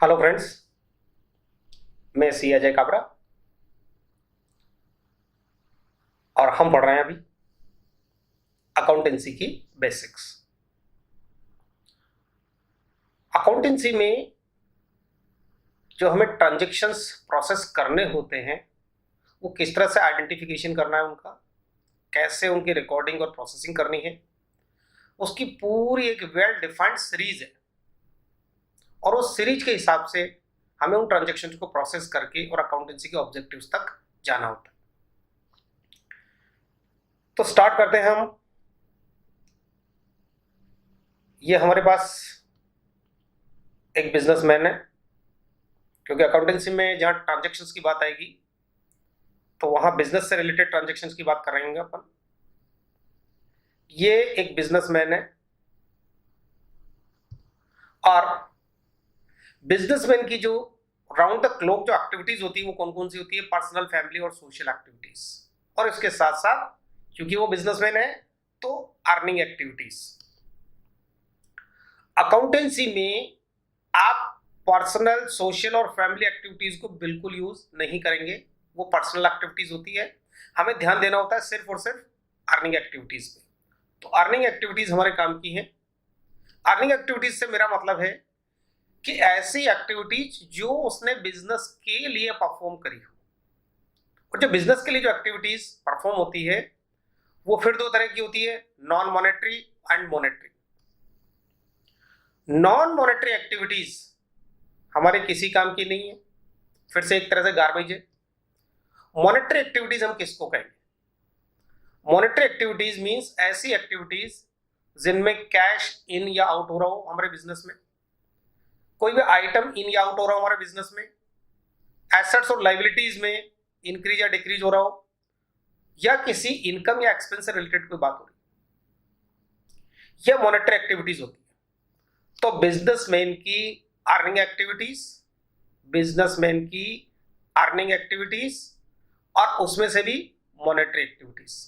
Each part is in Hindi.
Hello friends. मैं सी अजय काबरा और हम पढ़ रहे हैं अभी अकाउंटेंसी की बेसिक्स। अकाउंटेंसी में जो हमें ट्रांजैक्शंस प्रोसेस करने होते हैं वो किस तरह से आइडेंटिफिकेशन करना है उनका, कैसे उनकी रिकॉर्डिंग और प्रोसेसिंग करनी है, उसकी पूरी एक वेल डिफाइंड सीरीज है। और उस सीरीज के हिसाब से हमें उन ट्रांजैक्शंस को प्रोसेस करके और अकाउंटेंसी के ऑब्जेक्टिव्स तक जाना होता है। तो स्टार्ट करते हैं हम। ये हमारे पास एक बिजनेसमैन है, क्योंकि अकाउंटेंसी में जहां ट्रांजैक्शंस की बात आएगी तो वहां बिजनेस से रिलेटेड ट्रांजैक्शंस की बात करेंगे अपन। ये एक बिजनेसमैन है और बिजनेसमैन की जो राउंड द क्लॉक जो एक्टिविटीज होती है वो कौन कौन सी होती है? पर्सनल, फैमिली और सोशल एक्टिविटीज। और इसके साथ साथ क्योंकि वो बिजनेसमैन है तो अर्निंग एक्टिविटीज। अकाउंटेंसी में आप पर्सनल, सोशल और फैमिली एक्टिविटीज को बिल्कुल यूज नहीं करेंगे, वो पर्सनल एक्टिविटीज होती है। हमें ध्यान देना होता है सिर्फ और सिर्फ अर्निंग एक्टिविटीज पे। तो अर्निंग एक्टिविटीज हमारे काम की है। अर्निंग एक्टिविटीज से मेरा मतलब है कि ऐसी एक्टिविटीज जो उसने बिजनेस के लिए परफॉर्म करी हो। और जो बिजनेस के लिए जो एक्टिविटीज परफॉर्म होती है वो फिर दो तरह की होती है, non monetary and monetary. Non monetary activities हमारे किसी काम की नहीं है, फिर से एक तरह से गार्बेज है। मॉनेटरी एक्टिविटीज हम किसको कहेंगे? मॉनेटरी एक्टिविटीज मींस ऐसी एक्टिविटीज जिनमें कैश इन या आउट हो रहा हो हमारे बिजनेस में, कोई भी आइटम इन या आउट हो रहा हो हमारे बिजनेस में, एसेट्स और लाइबिलिटीज में इंक्रीज या डिक्रीज हो रहा हो, या किसी इनकम या एक्सपेंस से रिलेटेड कोई बात हो रही है, यह मॉनेटरी एक्टिविटीज होती है। तो बिजनेसमैन की अर्निंग एक्टिविटीज, बिजनेसमैन की अर्निंग एक्टिविटीज और उसमें से भी मॉनेटरी एक्टिविटीज।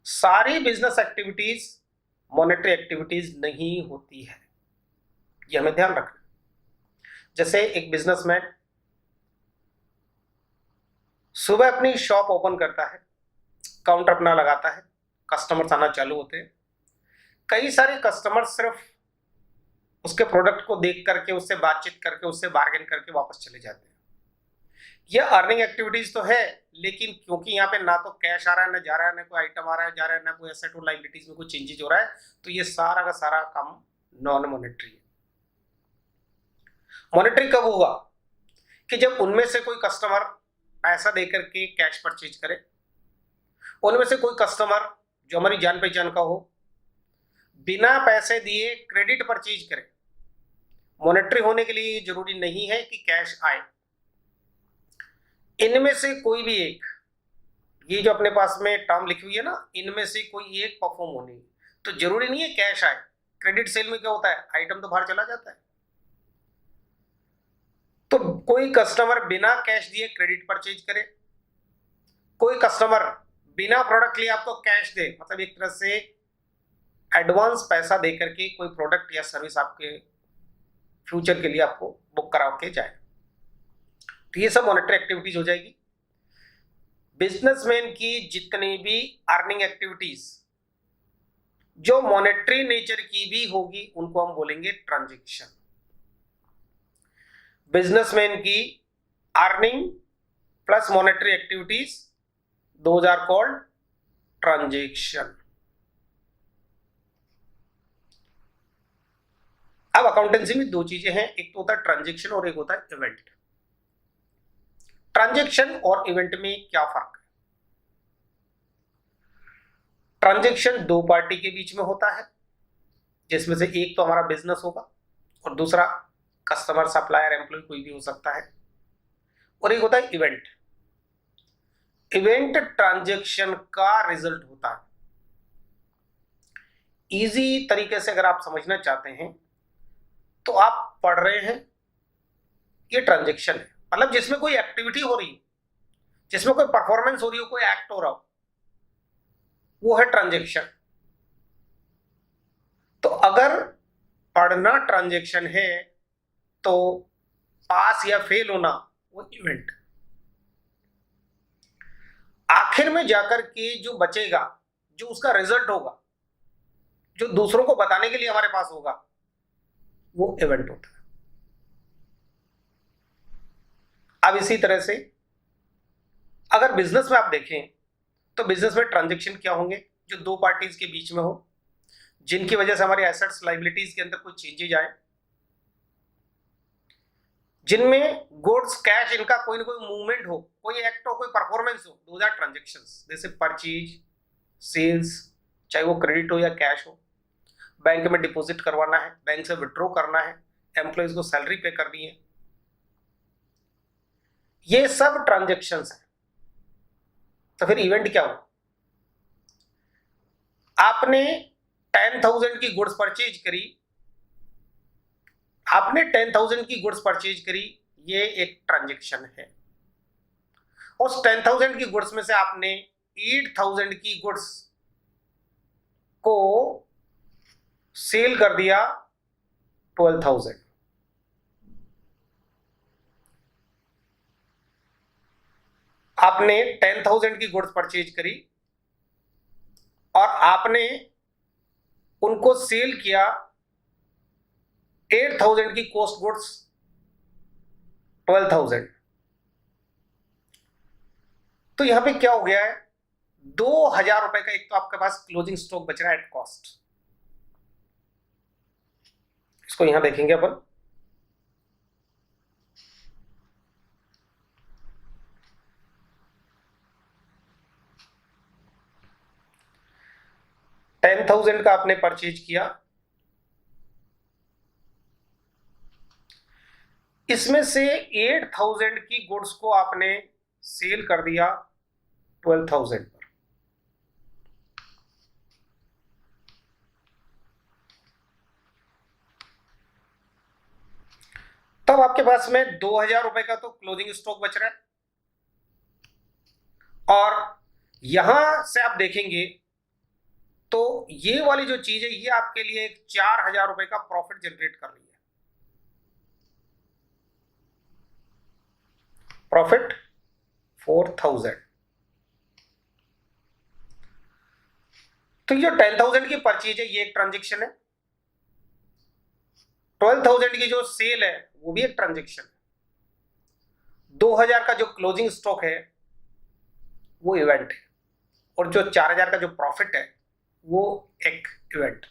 सारी बिजनेस एक्टिविटीज मॉनेटरी एक्टिविटीज नहीं होती है, यह हमें ध्यान रखना। जैसे एक बिजनेसमैन सुबह अपनी शॉप ओपन करता है, काउंटर अपना लगाता है, कस्टमर्स आना चालू होते हैं। कई सारे कस्टमर सिर्फ उसके प्रोडक्ट को देख करके, उससे बातचीत करके, उससे बार्गेन करके वापस चले जाते हैं। यह अर्निंग एक्टिविटीज तो है, लेकिन क्योंकि यहाँ पे ना तो कैश आ रहा है, ना जा रहा है, ना कोई आइटम आ रहा है जा रहा है, ना कोई एसेट और लाइबिलिटीज में कोई चेंजेस हो रहा है, तो ये सारा का सारा काम नॉन मॉनेटरी है। मॉनेटरी कब होगा? कि जब उनमें से कोई कस्टमर पैसा देकर के कैश परचेज करे, उनमें से कोई कस्टमर जो हमारी जान पहचान का हो बिना पैसे दिए क्रेडिट परचेज करे। मॉनेटरी होने के लिए जरूरी नहीं है कि कैश आए, इनमें से कोई भी एक, ये जो अपने पास में टर्म लिखी हुई है ना, इनमें से कोई एक परफॉर्म होनी है। तो जरूरी नहीं है कैश आए। क्रेडिट सेल में क्या होता है, आइटम तो बाहर चला जाता है। तो कोई कस्टमर बिना कैश दिए क्रेडिट परचेज करे, कोई कस्टमर बिना प्रोडक्ट लिए आपको कैश दे, मतलब एक तरह से एडवांस पैसा दे करके कोई प्रोडक्ट या सर्विस आपके फ्यूचर के लिए आपको बुक करा के जाए, तो ये सब मॉनेटरी एक्टिविटीज हो जाएगी। बिजनेसमैन की जितनी भी अर्निंग एक्टिविटीज जो मॉनेटरी नेचर की भी होगी उनको हम बोलेंगे ट्रांजैक्शन। बिजनेसमैन की earning plus monetary activities, those are called transaction. अब अकाउंटेंसी में दो चीजें हैं, एक तो होता है ट्रांजैक्शन और एक होता है इवेंट। ट्रांजैक्शन और इवेंट में क्या फर्क है? ट्रांजैक्शन दो पार्टी के बीच में होता है, जिसमें से एक तो हमारा बिजनेस होगा और दूसरा कस्टमर, सप्लायर, एम्प्लॉय कोई भी हो सकता है। और एक होता है इवेंट। इवेंट ट्रांजैक्शन का रिजल्ट होता है। इजी तरीके से अगर आप समझना चाहते हैं तो आप पढ़ रहे हैं, ये ट्रांजैक्शन है, मतलब जिसमें कोई एक्टिविटी हो रही है, जिसमें कोई परफॉर्मेंस हो रही हो, कोई एक्ट हो रहा हो, वो है ट्रांजैक्शन। तो अगर पढ़ना ट्रांजैक्शन है तो पास या फेल होना वो इवेंट। आखिर में जाकर के जो बचेगा, जो उसका रिजल्ट होगा, जो दूसरों को बताने के लिए हमारे पास होगा, वो इवेंट होता है। अब इसी तरह से अगर बिजनेस में आप देखें तो बिजनेस में ट्रांजैक्शन क्या होंगे, जो दो पार्टीज के बीच में हो, जिनकी वजह से हमारे एसेट्स लायबिलिटीज के अंदर कुछ चेंजेज आए, जिनमें गुड्स कैश इनका कोई ना कोई मूवमेंट हो, कोई एक्ट हो, कोई परफॉर्मेंस हो, दोज आर ट्रांजैक्शंस। जैसे परचेज, सेल्स, चाहे वो क्रेडिट हो या कैश हो, बैंक में डिपॉजिट करवाना है, बैंक से विड्रॉ करना है, एम्प्लॉयज को सैलरी पे करनी है, ये सब ट्रांजैक्शंस हैं। तो फिर इवेंट क्या हुआ? आपने 10,000 की गुड्स परचेज करी, आपने 10,000 की गुड्स परचेज करी, ये एक ट्रांजैक्शन है। उस 10,000 की गुड्स में से आपने 8,000 की गुड्स को सेल कर दिया 12,000। आपने 10,000 की गुड्स परचेज करी और आपने उनको सेल किया 8,000 की कॉस्ट गुड्स 12,000। तो यहां पे क्या हो गया है, 2,000 रुपए का एक तो आपके पास क्लोजिंग स्टॉक बच रहा है एट कॉस्ट। इसको यहां देखेंगे अपन, $10,000 का आपने परचेज किया, इसमें से 8,000 की गुड्स को आपने सेल कर दिया 12,000 पर। तब आपके पास में 2,000 रुपए का तो क्लोजिंग स्टॉक बच रहा है, और यहां से आप देखेंगे तो ये वाली जो चीज है ये आपके लिए एक 4,000 रुपए का प्रॉफिट जनरेट कर रही है। प्रॉफिट 4,000। तो ये 10,000 की परचेज है, ये एक ट्रांजेक्शन है। 12,000 की जो सेल है वो भी एक ट्रांजेक्शन है। 2,000 का जो क्लोजिंग स्टॉक है वो इवेंट है, और जो 4,000 का जो प्रॉफिट है वो एक इवेंट।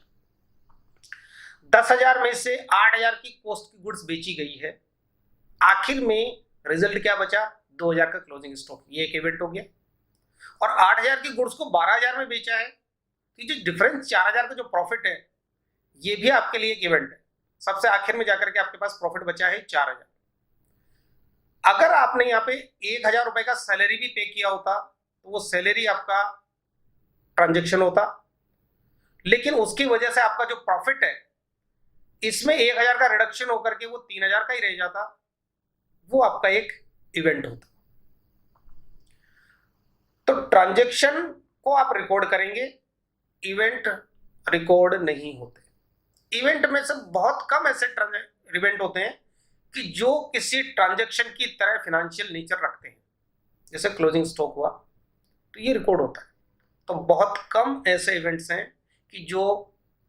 10,000 में से 8,000 की कॉस्ट की गुड्स बेची गई है, आखिर में रिजल्ट क्या बचा, 2,000 का क्लोजिंग स्टॉक, ये एक इवेंट हो गया। और 8,000 की गुड्स को 12,000 में बेचा है, तो जो डिफरेंस 4,000 का जो प्रॉफिट है ये भी आपके लिए एक इवेंट है। सबसे आखिर में जाकर के आपके पास प्रॉफिट बचा है 4,000। अगर आपने यहाँ पे 1,000 रुपए का सैलरी भी पे किया होता तो वो सैलरी आपका ट्रांजेक्शन होता, लेकिन उसकी वजह से आपका जो प्रॉफिट है इसमें 1,000 का रिडक्शन होकर के वो 3,000 का ही रह जाता, वो आपका एक इवेंट होता। तो ट्रांजेक्शन को आप रिकॉर्ड करेंगे, इवेंट रिकॉर्ड नहीं होते। इवेंट में से बहुत कम ऐसे इवेंट होते हैं कि जो किसी ट्रांजैक्शन की तरह फाइनेंशियल नेचर रखते हैं, जैसे क्लोजिंग स्टॉक हुआ तो ये रिकॉर्ड होता है। तो बहुत कम ऐसे इवेंट्स हैं कि जो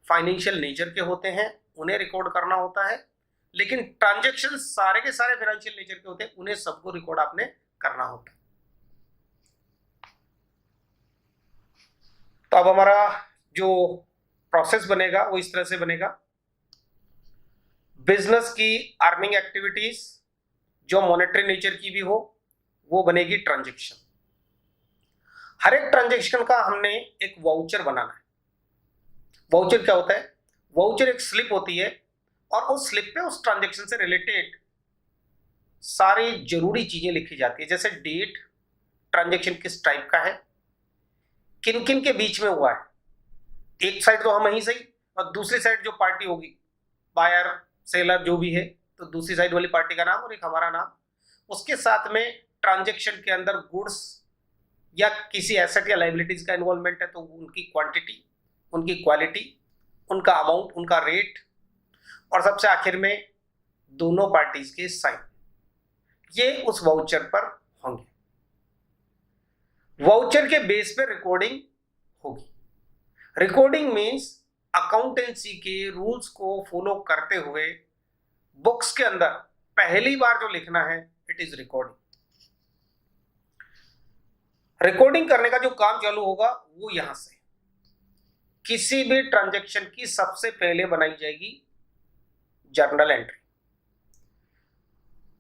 फाइनेंशियल नेचर के होते हैं, उन्हें रिकॉर्ड करना होता है, लेकिन ट्रांजैक्शन सारे के सारे फाइनेंशियल नेचर के होते हैं, उन्हें सबको रिकॉर्ड आपने करना होता है। तो अब हमारा जो प्रोसेस बनेगा वो इस तरह से बनेगा, बिजनेस की अर्निंग एक्टिविटीज जो मॉनेटरी नेचर की भी हो वो बनेगी ट्रांजैक्शन। हर एक ट्रांजैक्शन का हमने एक वाउचर बनाना है। वाउचर क्या होता है? वाउचर एक स्लिप होती है और उस स्लिप पे उस ट्रांजैक्शन से रिलेटेड सारी जरूरी चीजें लिखी जाती है, जैसे डेट, ट्रांजैक्शन किस टाइप का है, किन किन के बीच में हुआ है, एक साइड तो हम ही सही और दूसरी साइड जो पार्टी होगी, बायर सेलर जो भी है, तो दूसरी साइड वाली पार्टी का नाम और एक हमारा नाम, उसके साथ में ट्रांजैक्शन के अंदर गुड्स या किसी एसेट या लायबिलिटीज का इन्वॉल्वमेंट है तो उनकी क्वांटिटी, उनकी क्वालिटी, उनका अमाउंट, उनका रेट, और सबसे आखिर में दोनों पार्टीज के साइन, ये उस वाउचर पर होंगे। वाउचर के बेस पे रिकॉर्डिंग होगी। रिकॉर्डिंग मीन्स अकाउंटेंसी के रूल्स को फॉलो करते हुए बुक्स के अंदर पहली बार जो लिखना है, इट इज रिकॉर्डिंग। रिकॉर्डिंग करने का जो काम चालू होगा वो यहां से किसी भी ट्रांजैक्शन की सबसे पहले बनाई जाएगी जर्नल एंट्री।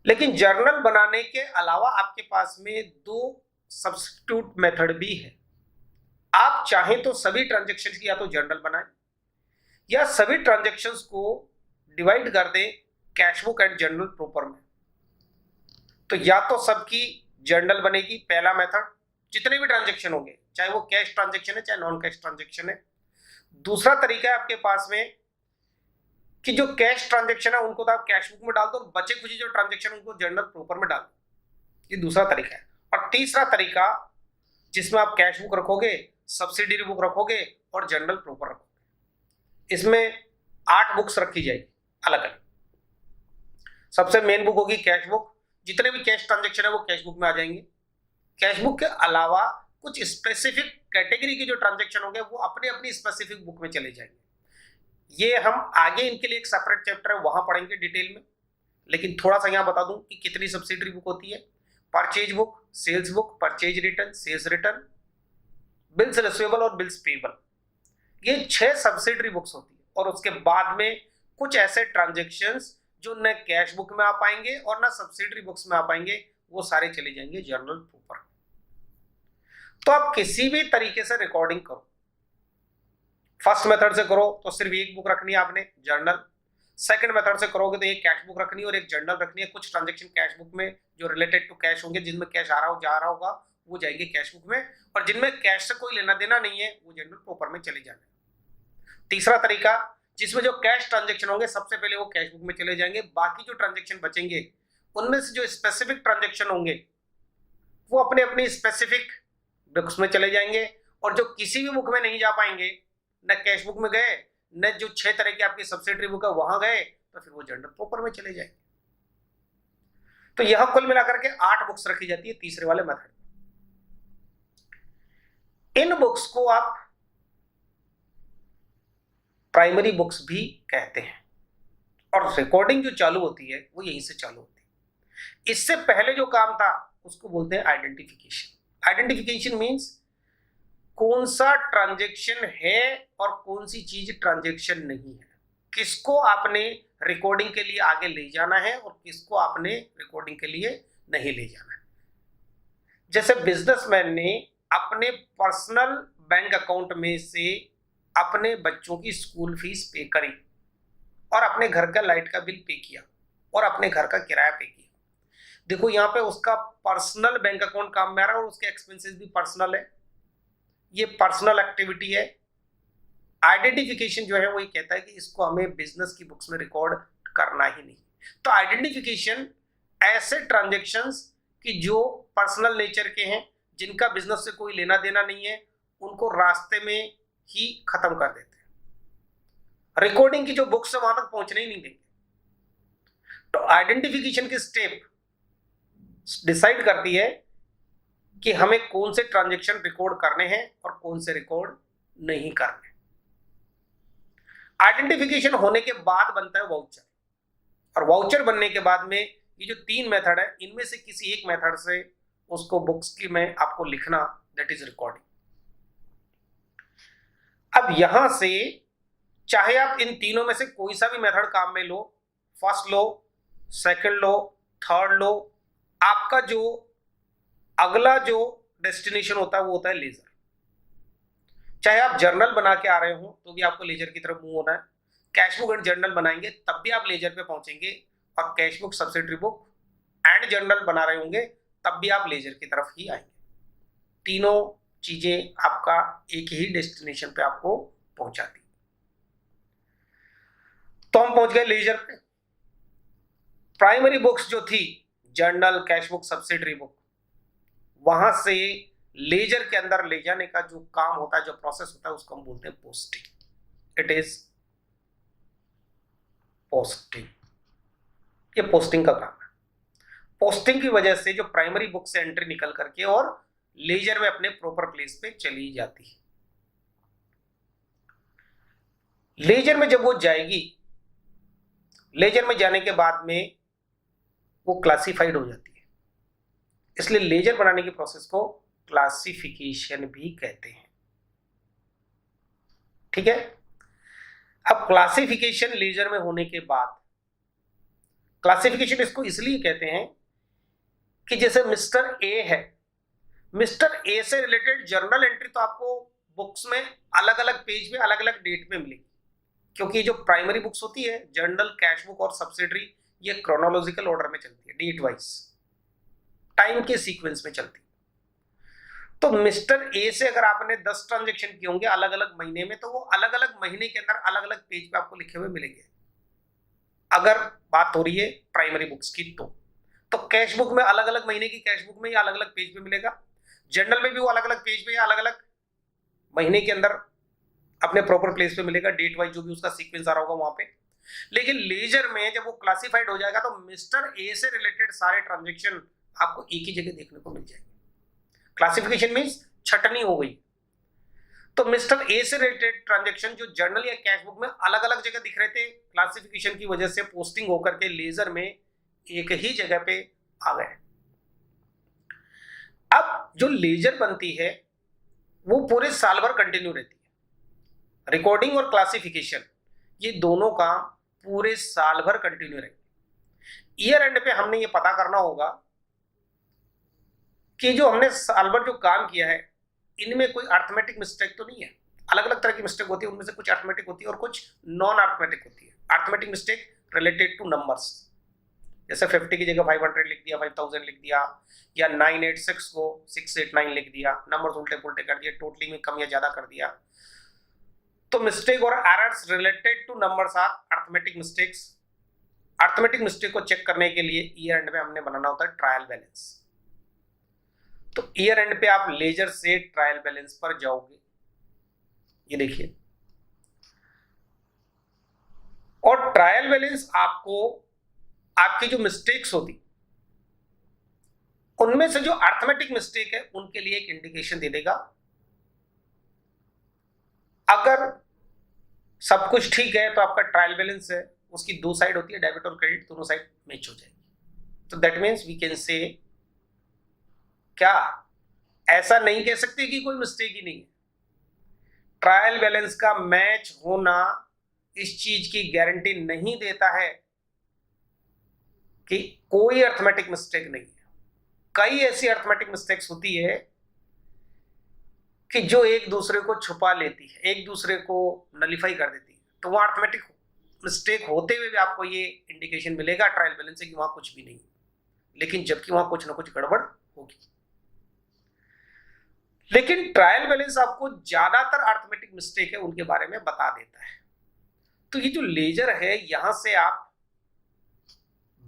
लेकिन जर्नल बनाने के अलावा आपके पास में दो सब्स्टिट्यूट मेथड भी है। आप चाहें तो सभी ट्रांजैक्शंस की या तो जर्नल बनाएं या सभी ट्रांजैक्शंस को डिवाइड कर दें cash book and journal proper में। तो या तो सबकी जर्नल बनेगी, पहला मेथड, जितने भी ट्रांजैक्शन होंगे, चाहे वो कैश ट्रांजैक्शन है चाहे नॉन कैश ट्रांजैक्शन है। दूसरा तरीका है आपके पास में कि जो कैश ट्रांजैक्शन है उनको तो आप कैश बुक में डाल दो, बचे खुचे जो ट्रांजैक्शन उनको जर्नल प्रॉपर में डाल दो। ये दूसरा तरीका है। और तीसरा तरीका जिसमें आप कैश बुक रखोगे, सब्सिडरी बुक रखोगे और जर्नल प्रॉपर रखोगे। इसमें 8 बुक्स रखी जाएगी अलग अलग। सबसे मेन बुक होगी कैश बुक, जितने भी कैश ट्रांजैक्शन है वो कैश बुक में आ जाएंगे। कैश बुक के अलावा कुछ स्पेसिफिक कैटेगरी के जो ट्रांजैक्शन होंगे वो अपनी अपनी स्पेसिफिक बुक में चले जाएंगे। ये हम आगे इनके लिए एक सेपरेट चैप्टर है वहां पढ़ेंगे डिटेल में। लेकिन थोड़ा सा यहां बता दूं कि कितनी सब्सिडरी बुक होती है। Purchase book, sales book, purchase return, sales return, bills receivable और बिल्स पेबल, ये 6 सब्सिडरी बुक्स होती है। और उसके बाद में कुछ ऐसे ट्रांजेक्शन्स जो न कैश बुक में आ पाएंगे और न सब्सिडरी बुक्स में आ पाएंगे, वो सारे चले जाएंगे जर्नल प्रॉपर। तो आप किसी भी तरीके से रिकॉर्डिंग करो, फर्स्ट मेथड से करो तो सिर्फ एक बुक रखनी है आपने, जर्नल। सेकंड मेथड से करोगे तो एक कैश बुक रखनी है और एक जर्नल रखनी है। कुछ ट्रांजैक्शन कैश बुक में जो रिलेटेड टू कैश होंगे, जिनमें कैश आ रहा हो जा रहा होगा, वो जाएंगे कैश बुक में, और जिनमें कैश से कोई लेना देना नहीं है वो जर्नल प्रॉपर में चले जाएंगे। तीसरा तरीका, जिसमें जो कैश ट्रांजैक्शन होंगे सबसे पहले वो कैश बुक में चले जाएंगे, बाकी जो ट्रांजैक्शन बचेंगे उनमें से जो स्पेसिफिक ट्रांजैक्शन होंगे वो अपने अपनी स्पेसिफिक बुक्स में चले जाएंगे। और जो किसी भी बुक में नहीं जा पाएंगे, न कैश बुक में गए न जो 6 तरह की आपकी सब्सिडरी बुक है वहां गए, तो फिर वो जर्नल प्रॉपर में चले जाएंगे। तो यह कुल मिलाकर के 8 बुक्स रखी जाती है तीसरे वाले मेथड। इन बुक्स को आप प्राइमरी बुक्स भी कहते हैं और रिकॉर्डिंग जो चालू होती है वो यहीं से चालू होती है। इससे पहले जो काम था उसको बोलते हैं आइडेंटिफिकेशन। आइडेंटिफिकेशन मींस कौन सा ट्रांजैक्शन है और कौन सी चीज ट्रांजैक्शन नहीं है, किसको आपने रिकॉर्डिंग के लिए आगे ले जाना है और किसको आपने रिकॉर्डिंग के लिए नहीं ले जाना है। जैसे बिजनेसमैन ने अपने पर्सनल बैंक अकाउंट में से अपने बच्चों की स्कूल फीस पे करी और अपने घर का लाइट का बिल पे किया और अपने घर का किराया पे किया। देखो यहाँ पे उसका पर्सनल बैंक अकाउंट काम में आ रहा है और उसके एक्सपेंसेस भी पर्सनल है, ये पर्सनल एक्टिविटी है। आइडेंटिफिकेशन जो है वो ये कहता है कि इसको हमें बिजनेस की बुक्स में रिकॉर्ड करना ही नहीं। तो आइडेंटिफिकेशन ऐसे ट्रांजैक्शंस कि जो पर्सनल नेचर के हैं, जिनका बिजनेस से कोई लेना देना नहीं है, उनको रास्ते में ही खत्म कर देते हैं। रिकॉर्डिंग की जो बुक्स है वहां तक पहुंचने ही नहीं देंगे। तो आइडेंटिफिकेशन की स्टेप डिसाइड करती है कि हमें कौन से ट्रांजैक्शन रिकॉर्ड करने हैं और कौन से रिकॉर्ड नहीं करने। आइडेंटिफिकेशन होने के बाद बनता है वाउचर, और वाउचर बनने के बाद में ये जो 3 मेथड है, इनमें से किसी एक मेथड से उसको बुक्स की में आपको लिखना, दैट इज रिकॉर्डिंग। अब यहां से चाहे आप इन तीनों में से कोई सा भी मेथड काम में लो, फर्स्ट लो, सेकंड लो, थर्ड लो, आपका जो अगला जो डेस्टिनेशन होता है वो होता है लेजर। चाहे आप जर्नल बना के आ रहे हो तो भी आपको लेजर की तरफ मूव होना है, कैश बुक एंड जर्नल बनाएंगे तब भी आप लेजर पे पहुंचेंगे, और cash book, subsidiary book and journal बना रहे होंगे तब भी आप लेजर की तरफ ही आएंगे। तीनों चीजें आपका एक ही डेस्टिनेशन पे आपको पहुंचाती। तो हम पहुंच गए लेजर पे। प्राइमरी बुक्स जो थी, journal, cash book, subsidiary book, वहां से लेजर के अंदर ले जाने का जो काम होता है, जो प्रोसेस होता है, उसको हम बोलते हैं पोस्टिंग। It is posting. ये पोस्टिंग का काम है। पोस्टिंग की वजह से जो प्राइमरी बुक से एंट्री निकल करके और लेजर में अपने प्रॉपर प्लेस पे चली जाती है। लेजर में जब वो जाएगी, लेजर में जाने के बाद में वो क्लासिफाइड हो जाती है, इसलिए लेजर बनाने की प्रोसेस को क्लासिफिकेशन भी कहते हैं। ठीक है। अब क्लासिफिकेशन लेजर में होने के बाद, क्लासिफिकेशन इसको इसलिए कहते हैं कि जैसे मिस्टर ए है, मिस्टर ए से रिलेटेड जर्नल एंट्री तो आपको बुक्स में अलग अलग पेज में अलग अलग डेट में मिलेगी, क्योंकि जो प्राइमरी बुक्स होती है जर्नल, कैश बुक और सब्सिडरी, ये क्रोनोलॉजिकल ऑर्डर में चलती है, डेट वाइज टाइम के सीक्वेंस में चलती है। तो मिस्टर ए से अगर आपने 10 ट्रांजेक्शन किए होंगे अलग अलग महीने में, तो वो अलग अलग महीने के अंदर अलग अलग पेज पे आपको लिखे हुए मिलेंगे, अगर बात हो रही है प्राइमरी बुक्स की। तो कैश बुक में अलग अलग महीने की कैश बुक में या अलग अलग पेज पे मिलेगा, जर्नल में भी वो अलग अलग पेज पे या अलग अलग महीने के अंदर अपने प्रॉपर प्लेस पे मिलेगा, डेट वाइज जो भी उसका सीक्वेंस आ रहा होगा वहां पे। लेकिन लेजर में जब वो क्लासिफाइड हो जाएगा तो मिस्टर ए से रिलेटेड सारे ट्रांजेक्शन आपको एक ही जगह देखने को मिल जाएंगे। क्लासिफिकेशन मींस छटनी हो गई। तो मिस्टर ए से रिलेटेड ट्रांजेक्शन जो जर्नल या कैश बुक में अलग अलग जगह दिख रहे थे, क्लासिफिकेशन की वजह से पोस्टिंग होकर के लेजर में एक ही जगह पे आ गए। अब जो लेजर बनती है वो पूरे साल भर कंटिन्यू रहती है। रिकॉर्डिंग और क्लासिफिकेशन ये दोनों काम पूरे साल भर कंटिन्यू रहेंगे। ईयर एंड पे हमने ये पता करना होगा कि जो हमने साल भर जो काम किया है इनमें कोई अर्थमेटिक मिस्टेक तो नहीं है। अलग अलग तरह की मिस्टेक होती है, उनमें से कुछ अर्थमेटिक होती है और कुछ नॉन अर्थमेटिक होती है। Arithmetic mistake related to numbers, जैसे 50 की जगह 500 लिख दिया, 5000 लिख दिया, या 986 को 689 लिख दिया, नंबर्स उल्टे पुल्टे कर दिए, टोटली में कम या ज्यादा कर दिया। तो मिस्टेक और errors related to numbers are arithmetic mistakes. Arithmetic mistake को चेक करने के लिए ईयर एंड में हमने बनाना होता है ट्रायल बैलेंस। तो ईयर एंड पे आप लेजर से ट्रायल बैलेंस पर जाओगे, ये देखिए, और ट्रायल बैलेंस आपको आपकी जो मिस्टेक्स होती उनमें से जो अर्थमेटिक मिस्टेक है उनके लिए एक इंडिकेशन दे देगा। अगर सब कुछ ठीक है तो आपका ट्रायल बैलेंस है, उसकी दो साइड होती है, डेबिट और क्रेडिट, दोनों साइड मैच हो जाएगी। तो that means we can say, क्या ऐसा नहीं कह सकते कि कोई मिस्टेक ही नहीं है। ट्रायल बैलेंस का मैच होना इस चीज की गारंटी नहीं देता है कि कोई अर्थमेटिक मिस्टेक नहीं है। कई ऐसी अर्थमेटिक मिस्टेक्स होती है कि जो एक दूसरे को छुपा लेती है, एक दूसरे को नलिफाई कर देती है, तो वहां अर्थमेटिक मिस्टेक होते हुए भी आपको ये इंडिकेशन मिलेगा ट्रायल बैलेंस से कि वहां कुछ भी नहीं, लेकिन जबकि वहां कुछ ना कुछ गड़बड़ होगी। लेकिन ट्रायल बैलेंस आपको ज्यादातर अर्थमेटिक मिस्टेक है उनके बारे में बता देता है। तो ये जो लेजर है, यहां से आप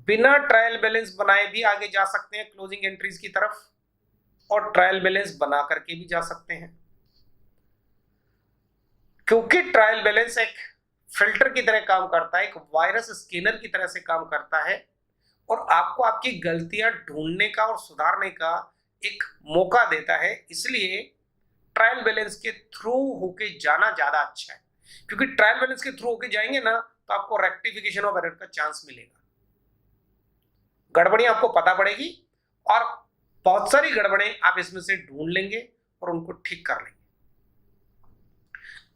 बिना ट्रायल बैलेंस बनाए भी आगे जा सकते हैं क्लोजिंग एंट्रीज की तरफ, और ट्रायल बैलेंस बना करके भी जा सकते हैं, क्योंकि ट्रायल बैलेंस एक फिल्टर की तरह काम करता है, एक वायरस स्कैनर की तरह से काम करता है, और आपको आपकी गलतियां ढूंढने का और सुधारने का एक मौका देता है। इसलिए ट्रायल बैलेंस के थ्रू होके जाना ज्यादा अच्छा है, क्योंकि ट्रायल बैलेंस के थ्रू होके जाएंगे ना तो आपको रेक्टिफिकेशन ऑफ एरर का चांस मिलेगा, गड़बड़ियां आपको पता पड़ेगी, और बहुत सारी गड़बड़ें आप इसमें से ढूंढ लेंगे और उनको ठीक कर लेंगे।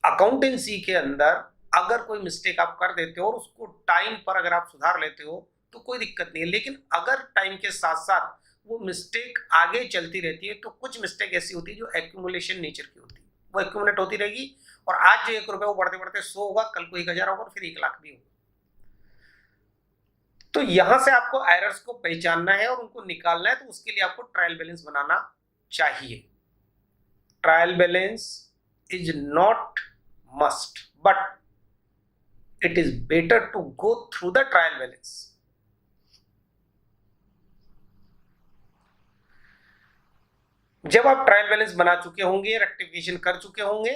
अकाउंटेंसी के अंदर अगर कोई मिस्टेक आप कर देते हो और उसको टाइम पर अगर आप सुधार लेते हो तो कोई दिक्कत नहीं है, लेकिन अगर टाइम के साथ साथ वो मिस्टेक आगे चलती रहती है तो कुछ मिस्टेक ऐसी होती है जो एक्यूमुलेशन नेचर की होती है, वो एक्यूमुलेट होती रहेगी, और आज जो 1 रुपए वो बढ़ते बढ़ते 100 होगा, कल को 1000 होगा और फिर 1 लाख भी होगा। तो यहां से आपको एरर्स को पहचानना है और उनको निकालना है, तो उसके लिए आपको ट्रायल बैलेंस बनाना चाहिए। Trial balance is not must, but it is better to go through the trial balance. जब आप ट्रायल बैलेंस बना चुके होंगे, रेक्टिफिकेशन कर चुके होंगे,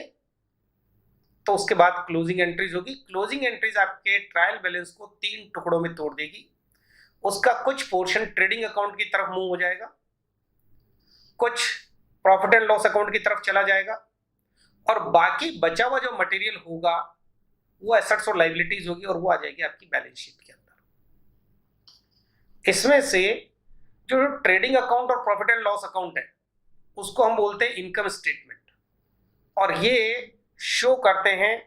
तो उसके बाद क्लोजिंग एंट्रीज होगी। क्लोजिंग एंट्रीज आपके ट्रायल बैलेंस को 3 टुकड़ों में तोड़ देगी। उसका कुछ पोर्शन ट्रेडिंग अकाउंट की तरफ मूव हो जाएगा, कुछ प्रॉफिट एंड लॉस अकाउंट की तरफ चला जाएगा, और बाकी बचा हुआ जो मटेरियल होगा वो एसेट्स और लायबिलिटीज होगी और वो आ जाएगी आपकी बैलेंस शीट के अंदर। इसमें से जो ट्रेडिंग अकाउंट और प्रॉफिट एंड लॉस अकाउंट है उसको हम बोलते हैं इनकम स्टेटमेंट, और ये शो करते हैं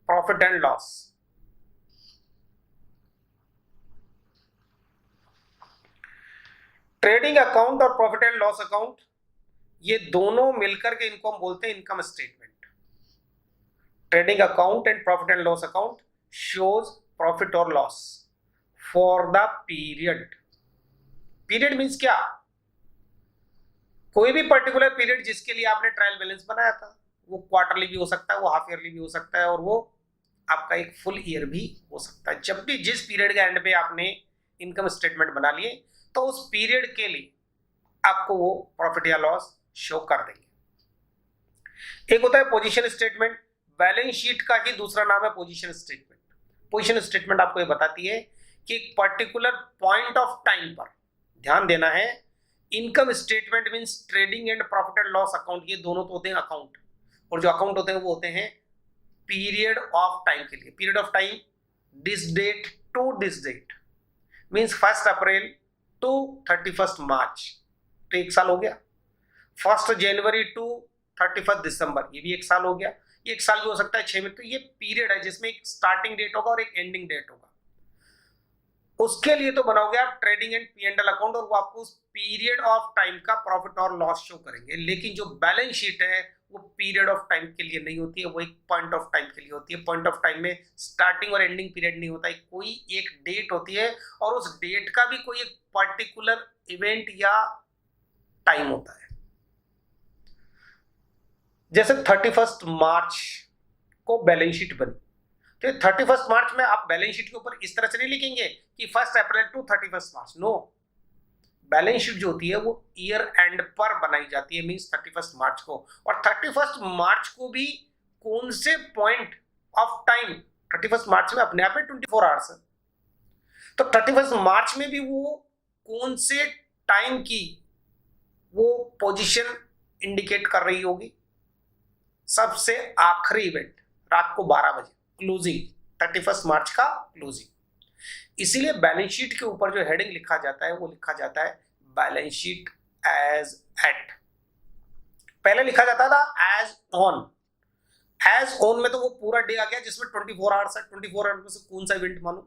profit and loss. Trading account और प्रॉफिट एंड लॉस अकाउंट ये दोनों मिलकर के इनको हम बोलते हैं income statement. Trading account and profit and loss account shows profit और loss for the period. Period means क्या? कोई भी पर्टिकुलर पीरियड जिसके लिए आपने ट्रायल बैलेंस बनाया था, वो क्वार्टरली भी हो सकता है, वो हाफ ईयरली भी हो सकता है, और वो आपका एक फुल ईयर भी हो सकता है। जब भी जिस पीरियड के एंड पे आपने इनकम स्टेटमेंट बना लिए तो उस पीरियड के लिए आपको वो प्रॉफिट या लॉस शो कर देंगे। एक होता है पोजीशन स्टेटमेंट, बैलेंस शीट का ही दूसरा नाम है पोजीशन स्टेटमेंट। पोजीशन स्टेटमेंट आपको ये बताती है कि एक पर्टिकुलर पॉइंट ऑफ टाइम पर, ध्यान देना है, income statement means trading and profit and loss account, ये दोनों तो होते हैं अकाउंट, और जो अकाउंट होते हैं वो होते हैं पीरियड ऑफ टाइम के लिए। Period of time this date to this date means 1 April to 31 March, तो 1 साल हो गया। 1 जनवरी टू 31 दिसंबर, ये भी 1 साल हो गया। ये 1 साल भी हो सकता है 6 महीने। तो ये पीरियड है जिसमें एक स्टार्टिंग डेट होगा और एक एंडिंग डेट होगा। उसके लिए तो बनाओगे आप ट्रेडिंग एंड P&L अकाउंट, और वो आपको उस पीरियड ऑफ टाइम का प्रॉफिट और लॉस शो करेंगे। लेकिन जो बैलेंस शीट है वो पीरियड ऑफ टाइम के लिए नहीं होती है, वो एक पॉइंट ऑफ टाइम के लिए होती है। पॉइंट ऑफ टाइम में स्टार्टिंग और एंडिंग पीरियड नहीं होता है, कोई एक डेट होती है, और उस डेट का भी कोई एक पर्टिकुलर इवेंट या टाइम होता है। जैसे 31 मार्च को बैलेंस शीट बनी, तो 31 मार्च में आप बैलेंस शीट के ऊपर इस तरह से नहीं लिखेंगे कि 1 April to 31 March. No, balance sheet जो होती है वो ईयर एंड पर बनाई जाती है, मींस 31 मार्च को। और 31 मार्च को भी कौन से पॉइंट ऑफ टाइम, 31 मार्च में अपने आप में 24 आवर्स है, तो 31 मार्च में भी वो कौन से टाइम की वो पोजीशन इंडिकेट कर रही होगी? सबसे आखिरी इवेंट रात को 12 बजे, क्लोजिंग, 31 मार्च का क्लोजिंग। इसीलिए बैलेंस शीट के ऊपर जो हेडिंग लिखा जाता है वो लिखा जाता है बैलेंस शीट एज एट। पहले लिखा जाता था एज ऑन। एज ऑन में तो वो पूरा डे आ गया जिसमें 24 आवर्स है, 24 आवर्स में से कौन सा इवेंट मानूं?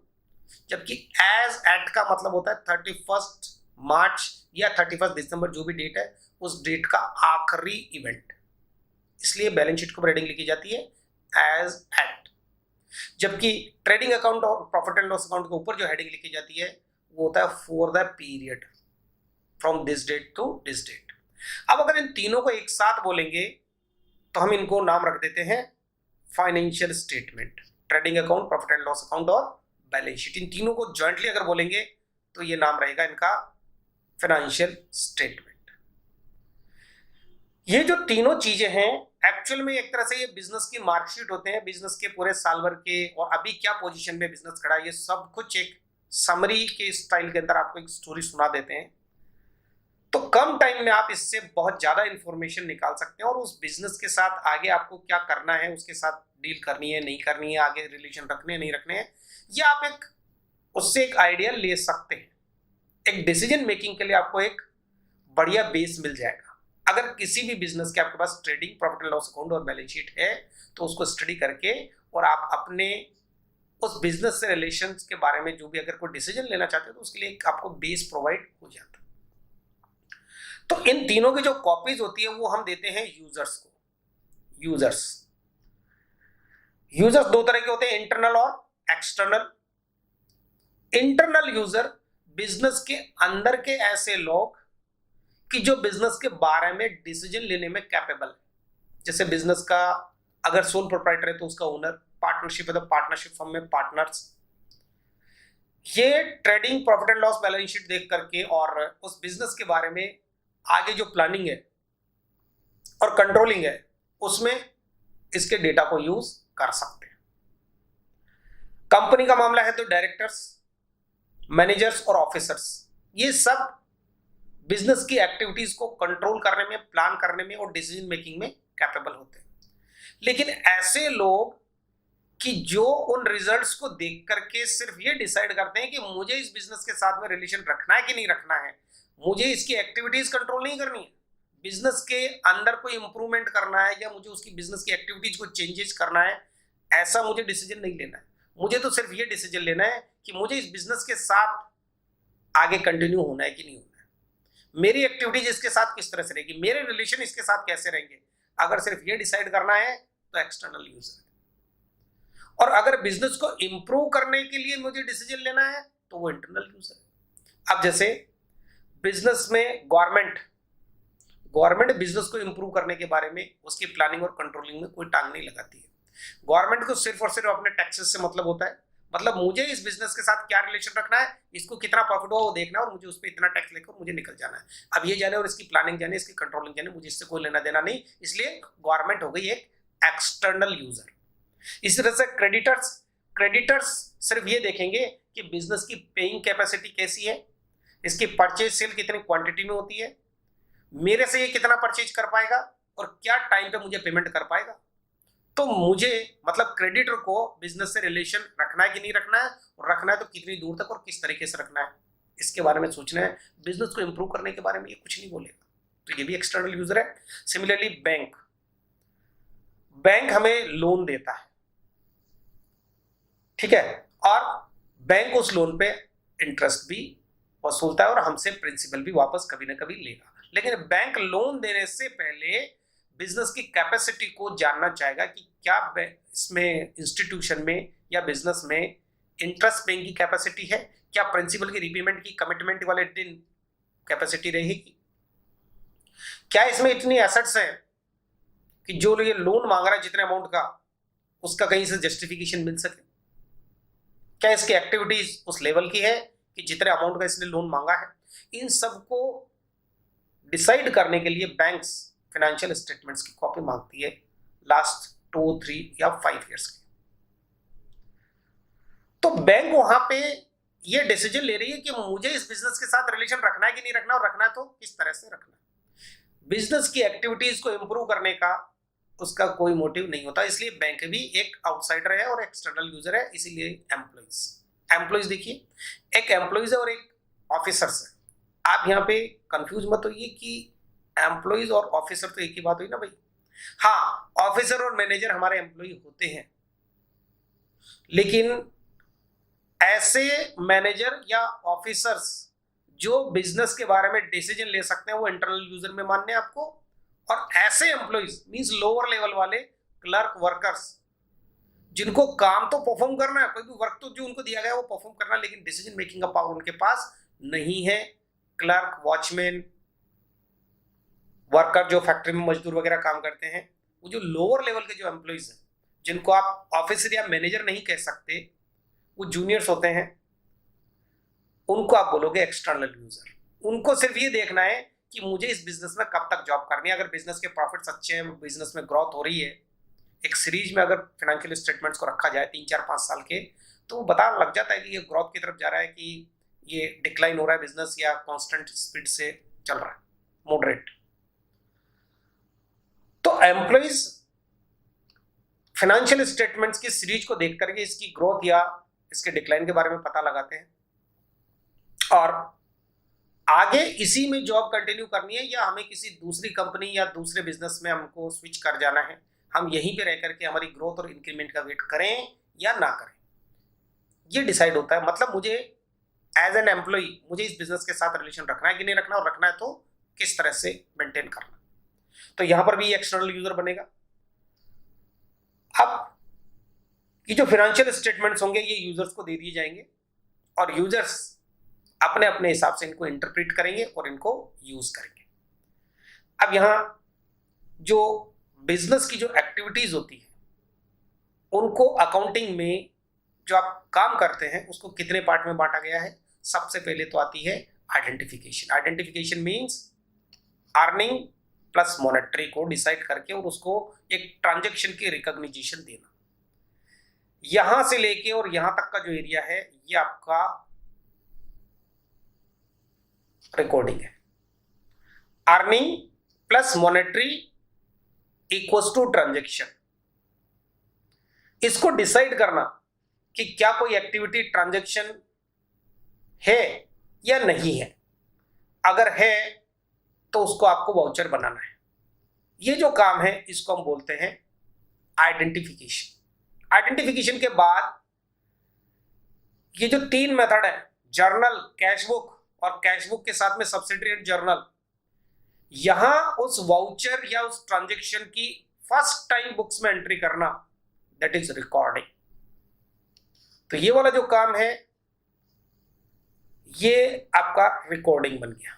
जबकि एज एट का मतलब होता है 31 मार्च या 31 दिसंबर, जो भी डेट है उस डेट का आखिरी इवेंट। इसलिए बैलेंस शीट को हेडिंग लिखी जाती है एज एट। जबकि ट्रेडिंग अकाउंट और प्रॉफिट एंड लॉस अकाउंट के ऊपर जो हेडिंग लिखी जाती है वो होता है for the period from this date to this date. अब अगर इन तीनों को एक साथ बोलेंगे तो हम इनको नाम रख देते हैं financial statement. Trading account, profit and loss account और बैलेंस शीट, इन तीनों को जॉइंटली अगर बोलेंगे तो ये नाम रहेगा इनका फाइनेंशियल स्टेटमेंट। ये जो तीनों चीजें हैं एक्चुअल में एक तरह से ये बिजनेस की मार्कशीट होते हैं, बिजनेस के पूरे साल भर के, और अभी क्या पोजीशन में बिजनेस खड़ा है, ये सब कुछ एक समरी के स्टाइल के अंदर आपको एक स्टोरी सुना देते हैं। तो कम टाइम में आप इससे बहुत ज्यादा इंफॉर्मेशन निकाल सकते हैं, और उस बिजनेस के साथ आगे आपको क्या करना है, उसके साथ डील करनी है नहीं करनी है, आगे रिलेशन रखने हैं नहीं रखने हैं, या आप एक उससे एक आइडिया ले सकते हैं। एक डिसीजन मेकिंग के लिए आपको एक बढ़िया बेस मिल जाएगा। अगर किसी भी बिजनेस के आपके पास trading, profit and loss account और बैलेंस शीट है तो उसको स्टडी करके और आप अपने उस बिजनेस से रिलेशंस के बारे में जो भी अगर कोई डिसीजन लेना चाहते हो तो उसके लिए आपको बेस प्रोवाइड हो जाता है। तो इन तीनों की जो कॉपीज होती है वो हम देते हैं यूजर्स को। यूजर्स दो तरह के होते हैं, इंटरनल और एक्सटर्नल। इंटरनल यूजर बिजनेस के अंदर के ऐसे लोग कि जो बिजनेस के बारे में डिसीजन लेने में कैपेबल है। जैसे बिजनेस का अगर सोल प्रोप्राइटर है तो उसका ओनर, पार्टनरशिप है तो पार्टनरशिप फर्म में पार्टनर्स। ये trading, profit and loss, balance sheet देख करके और उस बिजनेस के बारे में आगे जो प्लानिंग है और कंट्रोलिंग है उसमें इसके डेटा को यूज कर सकते हैं। कंपनी का मामला है तो डायरेक्टर्स, मैनेजर्स और ऑफिसर्स, ये सब बिजनेस की एक्टिविटीज को कंट्रोल करने में, प्लान करने में और डिसीजन मेकिंग में कैपेबल होते हैं। लेकिन ऐसे लोग कि जो उन रिजल्ट्स को देख करके सिर्फ ये डिसाइड करते हैं कि मुझे इस बिजनेस के साथ में रिलेशन रखना है कि नहीं रखना है, मुझे इसकी एक्टिविटीज कंट्रोल नहीं करनी है, बिजनेस के अंदर कोई इंप्रूवमेंट करना है या मुझे उसकी बिजनेस की एक्टिविटीज को चेंजेस करना है, ऐसा मुझे डिसीजन नहीं लेना है। मुझे तो सिर्फ ये डिसीजन लेना है कि मुझे इस बिजनेस के साथ आगे कंटिन्यू होना है कि नहीं होना है, मेरी एक्टिविटीज इसके साथ किस तरह से रहेगी, मेरे रिलेशन इसके साथ कैसे रहेंगे। अगर सिर्फ ये डिसाइड करना है तो एक्सटर्नल यूजर है, और अगर बिजनेस को इंप्रूव करने के लिए मुझे डिसीजन लेना है तो वो इंटरनल यूजर है। अब जैसे बिजनेस में गवर्नमेंट बिजनेस को इंप्रूव करने के बारे में उसकी प्लानिंग और कंट्रोलिंग में कोई टांग नहीं लगाती है। गवर्नमेंट को सिर्फ और सिर्फ अपने टैक्सेस से मतलब होता है, मतलब मुझे इस बिजनेस के साथ क्या रिलेशन रखना है, इसको कितना प्रॉफिट हुआ वो देखना है और मुझे उस पर इतना टैक्स लेकर मुझे निकल जाना है। अब ये जाने और इसकी प्लानिंग जाने, इसकी कंट्रोलिंग जाने, मुझे इससे कोई लेना देना नहीं, इसलिए गवर्नमेंट हो गई एक एक्सटर्नल यूजर। इसी तरह से क्रेडिटर्स सिर्फ ये देखेंगे कि बिजनेस की पेइंग कैपेसिटी कैसी है, इसकी परचेज सेल कितनी क्वांटिटी में होती है, मेरे से ये कितना परचेज कर पाएगा और क्या टाइम पे मुझे पेमेंट कर पाएगा। तो मुझे मतलब क्रेडिटर को बिजनेस से रिलेशन रखना है कि नहीं रखना है, और रखना है तो कितनी दूर तक और किस तरीके से रखना है, इसके बारे में सोचना है। बिजनेस को इंप्रूव करने के बारे में ये कुछ नहीं बोलेगा, तो ये भी एक्सटर्नल यूजर है। सिमिलरली बैंक हमें लोन देता है, ठीक है, और बैंक उस लोन पे इंटरेस्ट भी वसूलता है और हमसे प्रिंसिपल भी वापस कभी ना कभी लेगा। लेकिन बैंक लोन देने से पहले बिजनेस की कैपेसिटी को जानना चाहेगा कि क्या इसमें इंस्टीट्यूशन में या बिजनेस में इंटरेस्ट पेइंग की कैपेसिटी है, क्या प्रिंसिपल की रिपेमेंट की कमिटमेंट वाले दिन कैपेसिटी रहेगी, क्या इसमें इतनी एसेट्स हैं कि जो ये लोन मांग रहा है जितने अमाउंट का उसका कहीं से जस्टिफिकेशन मिल सके, क्या इसकी एक्टिविटीज उस लेवल की है कि जितने अमाउंट का इसने लोन मांगा है। इन सब को डिसाइड करने के लिए बैंक्स फाइनेंशियल स्टेटमेंट्स की कॉपी मांगती है लास्ट 2, 3 या 5 ईयर्स की। तो बैंक वहां पे ये डिसीजन ले रही है कि मुझे इस बिजनेस के साथ रिलेशन रखना है कि नहीं रखना, और रखना है तो किस तरह से रखना है। बिजनेस की एक्टिविटीज को इंप्रूव करने का उसका कोई मोटिव नहीं होता, इसलिए बैंक भी एक आउटसाइडर है और एक्सटर्नल यूजर है। इसीलिए एम्प्लॉइज देखिए, एक एम्प्लॉइज है और एक ऑफिसर्स है। आप यहाँ पे कंफ्यूज मत होइए कि एम्प्लॉइज और ऑफिसर तो एक ही बात हुई ना भाई। हाँ, ऑफिसर और मैनेजर हमारे एम्प्लॉय होते हैं, लेकिन ऐसे मैनेजर या ऑफिसर्स जो बिजनेस के बारे में डिसीजन ले सकते हैं वो इंटरनल यूजर में मानने आपको, और ऐसे एम्प्लॉइज मींस लोअर लेवल वाले क्लर्क वर्कर्स जिनको काम तो परफॉर्म करना है, कोई भी वर्क तो जो उनको दिया गया है वो परफॉर्म करना है, लेकिन डिसीजन मेकिंग का पावर उनके पास नहीं है। क्लर्क, वॉचमैन, वर्कर जो फैक्ट्री में मजदूर वगैरह काम करते हैं, वो जो लोअर लेवल के जो एम्प्लॉइज हैं जिनको आप ऑफिसर या मैनेजर नहीं कह सकते, वो जूनियर्स होते हैं, उनको आप बोलोगे एक्सटर्नल यूजर। उनको सिर्फ ये देखना है कि मुझे इस बिजनेस में कब तक जॉब करनी है। अगर बिजनेस के प्रॉफिट्स अच्छे हैं, बिजनेस में ग्रोथ हो रही है, एक सीरीज में अगर फाइनेंशियल स्टेटमेंट्स को रखा जाए 3, 4, 5 साल के, तो पता लग जाता है कि ये ग्रोथ की तरफ जा रहा है कि ये डिक्लाइन हो रहा है बिजनेस, या कांस्टेंट स्पीड से चल रहा है, मॉडरेट। तो एम्प्लॉइज फाइनेंशियल स्टेटमेंट्स की सीरीज को देख करके इसकी ग्रोथ या इसके डिक्लाइन के बारे में पता लगाते हैं, और आगे इसी में जॉब कंटिन्यू करनी है या हमें किसी दूसरी कंपनी या दूसरे बिजनेस में हमको स्विच कर जाना है, हम यहीं पे रह करके हमारी ग्रोथ और इंक्रीमेंट का वेट करें या ना करें, ये डिसाइड होता है। मतलब मुझे एज एन एम्प्लॉय मुझे इस बिजनेस के साथ रिलेशन रखना है कि नहीं रखना, और रखना है तो किस तरह से मेंटेन करना। तो यहां पर भी एक्सटर्नल यूजर बनेगा। अब ये जो फाइनेंशियल स्टेटमेंट्स होंगे ये यूजर्स को दे दिए जाएंगे, और यूजर्स अपने अपने हिसाब से इनको इंटरप्रेट करेंगे और इनको यूज करेंगे। अब यहां जो बिजनेस की जो एक्टिविटीज होती है उनको अकाउंटिंग में जो आप काम करते हैं उसको कितने पार्ट में बांटा गया है। सबसे पहले तो आती है identification. Identification means earning plus monetary को डिसाइड करके और उसको एक ट्रांजैक्शन की रिकॉग्निशन देना। यहां से लेके और यहां तक का जो एरिया है ये आपका रिकॉर्डिंग है। Earning plus monetary equals to transaction. इसको डिसाइड करना कि क्या कोई एक्टिविटी ट्रांजेक्शन है या नहीं है। अगर है तो उसको आपको वाउचर बनाना है। ये जो काम है इसको हम बोलते हैं आइडेंटिफिकेशन। आइडेंटिफिकेशन के बाद ये जो 3 मेथड है, जर्नल, कैशबुक और कैशबुक के साथ में सब्सिडियरी जर्नल, यहां उस वाउचर या उस ट्रांजेक्शन की फर्स्ट टाइम बुक्स में एंट्री करना, दैट इज रिकॉर्डिंग। तो ये वाला जो काम है ये आपका रिकॉर्डिंग बन गया,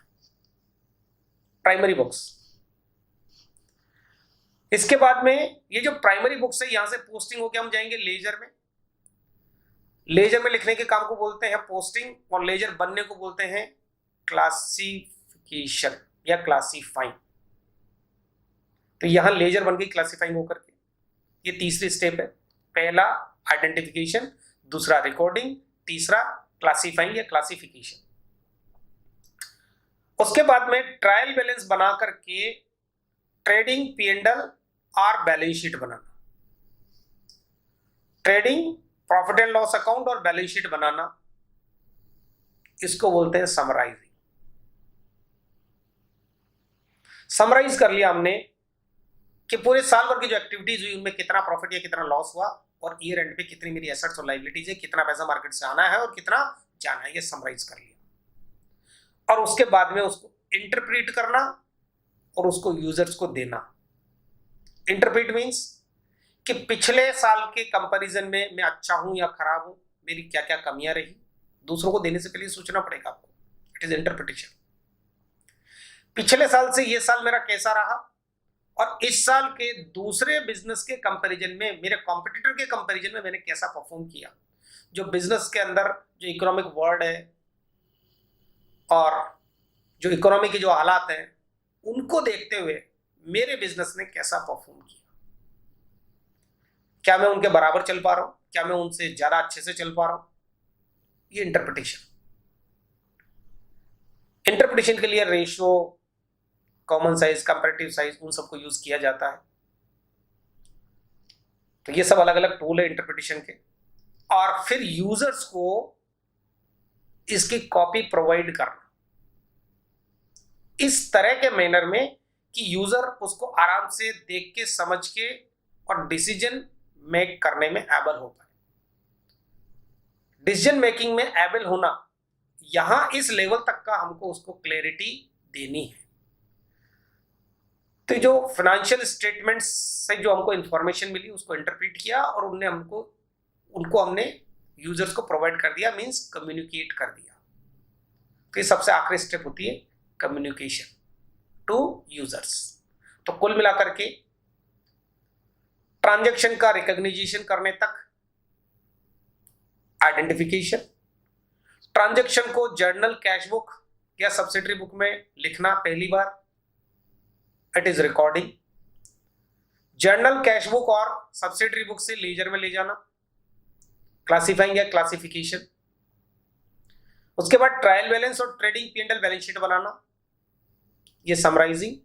प्राइमरी बुक्स। इसके बाद में ये जो प्राइमरी बुक्स है यहां से पोस्टिंग होकर हम जाएंगे लेजर में। लेजर में लिखने के काम को बोलते हैं पोस्टिंग, और लेजर बनने को बोलते हैं क्लासिफिकेशन या क्लासीफाइंग। तो यहां लेजर बन गई क्लासीफाइंग होकर के। ये तीसरी स्टेप है। पहला आइडेंटिफिकेशन, दूसरा रिकॉर्डिंग, तीसरा क्लासीफाइंग या क्लासिफिकेशन। उसके बाद में ट्रायल बैलेंस बना करके ट्रेडिंग, P&L और balance sheet banana. Trading, profit and loss account और बैलेंस शीट बनाना, इसको बोलते हैं समराइजिंग। समराइज कर लिया हमने कि पूरे साल भर की जो एक्टिविटीज हुई उनमें कितना प्रॉफिट या कितना लॉस हुआ, और ईयर एंड पे कितनी मेरी एसेट्स और लायबिलिटीज है, कितना पैसा मार्केट से आना है और कितना जाना है, ये समराइज कर लिया। और उसके बाद में उसको इंटरप्रीट करना और उसको यूजर्स को देना। इंटरप्रीट मीन्स कि पिछले साल के कंपैरिजन में मैं अच्छा हूं या खराब हूं, मेरी क्या क्या कमियां रही, दूसरों को देने से पहले सोचना पड़ेगा आपको। It is interpretation. पिछले साल से ये साल मेरा कैसा रहा, और इस साल के दूसरे बिजनेस के कंपैरिजन में, मेरे कॉम्पिटिटर के कंपैरिजन में मैंने कैसा परफॉर्म किया। जो बिजनेस के अंदर जो इकोनॉमिक वर्ड है और जो इकोनॉमी के जो हालात हैं उनको देखते हुए मेरे बिजनेस ने कैसा परफॉर्म किया। क्या मैं उनके बराबर चल पा रहा हूं, क्या मैं उनसे ज्यादा अच्छे से चल पा रहा हूं, ये इंटरप्रिटेशन। इंटरप्रिटेशन के लिए ratio, common size, comparative size, उन सबको यूज किया जाता है। तो ये सब अलग अलग टूल है इंटरप्रिटेशन के। और फिर यूजर्स को इसकी कॉपी प्रोवाइड करना इस तरह के मैनर में कि यूजर उसको आराम से देख के, समझ के और डिसीजन मेक करने में एबल हो पाए। डिसीजन मेकिंग में एबल होना, यहां इस लेवल तक का हमको उसको क्लैरिटी देनी है। तो जो फाइनेंशियल स्टेटमेंट्स से जो हमको इंफॉर्मेशन मिली उसको इंटरप्रीट किया और उनको हमने यूजर्स को प्रोवाइड कर दिया, मींस कम्युनिकेट कर दिया। तो ये सबसे आखिरी स्टेप होती है कम्युनिकेशन टू यूजर्स। तो कुल मिलाकर के ट्रांजैक्शन का रिकॉग्निशन करने तक आइडेंटिफिकेशन, ट्रांजैक्शन को जर्नल, कैश बुक या सब्सिडरी बुक में लिखना पहली बार, it is recording. Journal, cash book और सब्सिडरी बुक से लेजर में ले जाना, क्लासिफाइंग या क्लासिफिकेशन। उसके बाद ट्रायल बैलेंस और ट्रेडिंग, P&L बैलेंस शीट बनाना, ये समराइजिंग।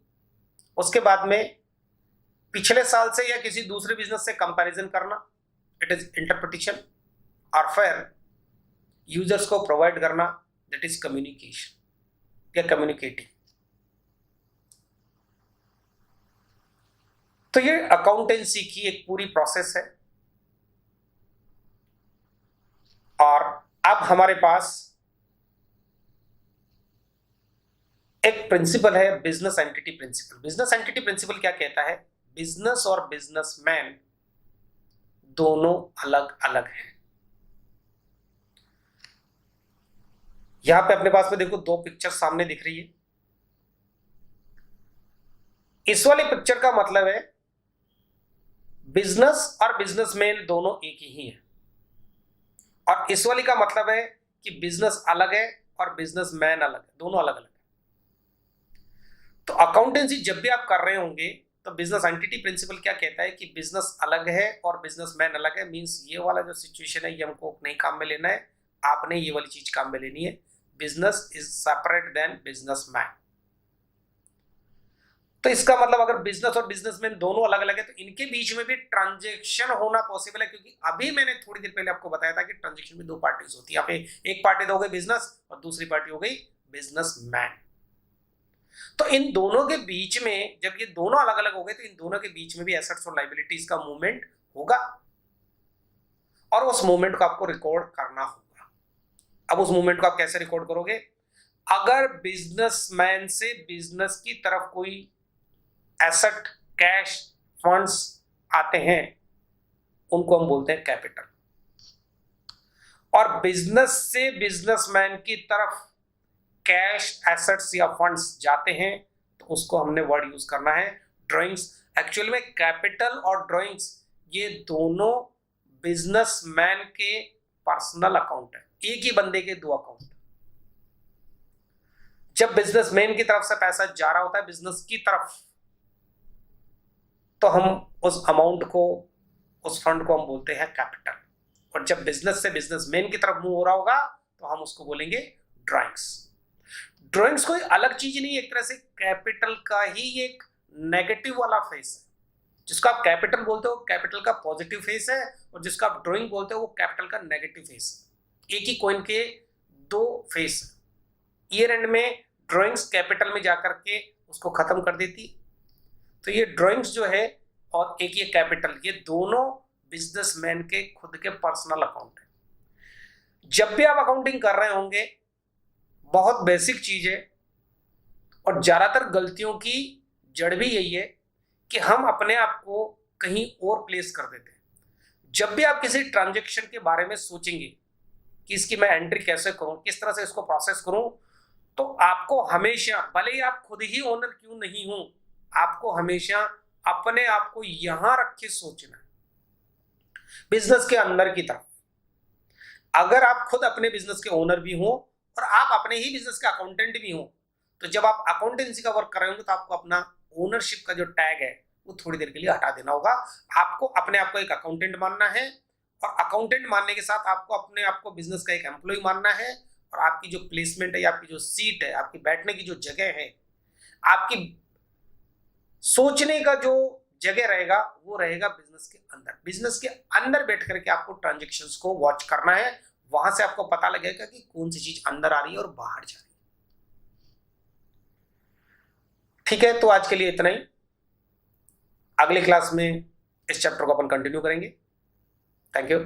उसके बाद में पिछले साल से या किसी दूसरे बिजनेस से कंपैरिजन करना, इट इज इंटरप्रिटेशन। और फिर यूजर्स को प्रोवाइड करना, दैट इज कम्युनिकेशन या कम्युनिकेटिंग। तो ये अकाउंटेंसी की एक पूरी प्रोसेस है। और अब हमारे पास एक प्रिंसिपल है, business entity principle. Business entity principle क्या कहता है? बिजनेस और बिजनेसमैन दोनों अलग अलग हैं। यहां पे अपने पास में देखो 2 पिक्चर सामने दिख रही है। इस वाली पिक्चर का मतलब है बिजनेस और बिजनेसमैन दोनों एक ही है, और इस वाली का मतलब है कि बिजनेस अलग है और बिजनेसमैन अलग है, दोनों अलग अलग है। तो अकाउंटेंसी जब भी आप कर रहे होंगे तो बिजनेस एंटिटी प्रिंसिपल क्या कहता है कि बिजनेस अलग है और बिजनेसमैन अलग है। मींस ये वाला जो सिचुएशन है ये हमको नहीं काम में लेना है, आपने ये वाली चीज काम में लेनी है। Business is separate then businessman. तो इसका मतलब अगर बिजनेस और बिजनेसमैन दोनों अलग अलग है तो इनके बीच में भी ट्रांजैक्शन होना पॉसिबल है, क्योंकि अभी मैंने थोड़ी देर पहले आपको बताया था कि ट्रांजैक्शन में दो पार्टीज होती है। यहाँ पे एक पार्टी तो हो गई बिजनेस और दूसरी पार्टी हो गई बिजनेसमैन। तो इन दोनों के बीच में जब ये दोनों अलग अलग हो गए तो इन दोनों के बीच में भी एसेट्स और लायबिलिटीज का मूवमेंट होगा और उस मूवमेंट को आपको रिकॉर्ड करना होगा। अब उस मूवमेंट को आप कैसे रिकॉर्ड करोगे? अगर बिजनेसमैन से बिजनेस की तरफ कोई एसेट, कैश, फंड्स आते हैं उनको हम बोलते हैं कैपिटल, और बिजनेस से बिजनेसमैन की तरफ कैश, एसेट्स या फंड्स जाते हैं तो उसको हमने वर्ड यूज करना है ड्राइंग्स। एक्चुअल में कैपिटल और ड्राइंग्स ये दोनों बिजनेसमैन के पर्सनल अकाउंट है, एक ही बंदे के दो अकाउंट। जब बिजनेसमैन की तरफ से पैसा जा रहा होता है बिजनेस की तरफ तो हम उस अमाउंट को, उस फंड को हम बोलते हैं कैपिटल, और जब बिजनेस से बिजनेसमैन की तरफ मूव हो रहा होगा तो हम उसको बोलेंगे ड्राइंग्स। ड्राइंग्स कोई अलग चीज नहीं है, एक तरह से कैपिटल का ही एक नेगेटिव वाला फेस है। जिसका आप कैपिटल बोलते हो कैपिटल का पॉजिटिव फेस है, और जिसका आप ड्राइंग बोलते हो वो कैपिटल का नेगेटिव फेस है। एक ही कॉइन के दो फेस है। ईयर एंड में ड्राइंग्स कैपिटल में जाकर के उसको खत्म कर देती। तो ये ड्राइंग्स जो है और एक ये कैपिटल, ये दोनों बिजनेसमैन के खुद के पर्सनल अकाउंट है। जब भी आप अकाउंटिंग कर रहे होंगे बहुत बेसिक चीज है और ज्यादातर गलतियों की जड़ भी यही है कि हम अपने आप को कहीं और प्लेस कर देते हैं। जब भी आप किसी ट्रांजैक्शन के बारे में सोचेंगे कि इसकी मैं एंट्री कैसे करूं, किस तरह से इसको प्रोसेस करूं, तो आपको हमेशा, भले ही आप खुद ही ओनर क्यों नहीं हो, आपको हमेशा अपने आप को यहां रख के सोचना है बिजनेस के अंदर की तरफ। अगर आप खुद अपने बिजनेस के ओनर भी हो और आप अपने ही बिजनेस के अकाउंटेंट भी हो, तो जब आप अकाउंटेंसी का वर्क कर रहे होंगे तो आपको अपना ओनरशिप का जो टैग है वो थोड़ी देर के लिए हटा देना होगा। आपको अपने आप को एक अकाउंटेंट मानना है, और अकाउंटेंट मानने के साथ आपको अपने आप को बिजनेस का एक एम्प्लॉय मानना है, और आपकी जो प्लेसमेंट है या आपकी जो सीट है, आपकी बैठने की जो जगह है, आपकी सोचने का जो जगह रहेगा वो रहेगा बिजनेस के अंदर। बिजनेस के अंदर बैठ करके आपको ट्रांजैक्शंस को वॉच करना है। वहां से आपको पता लगेगा कि कौन सी चीज अंदर आ रही है और बाहर जा रही है। ठीक है, तो आज के लिए इतना ही। अगली क्लास में इस चैप्टर को अपन कंटिन्यू करेंगे। Thank you.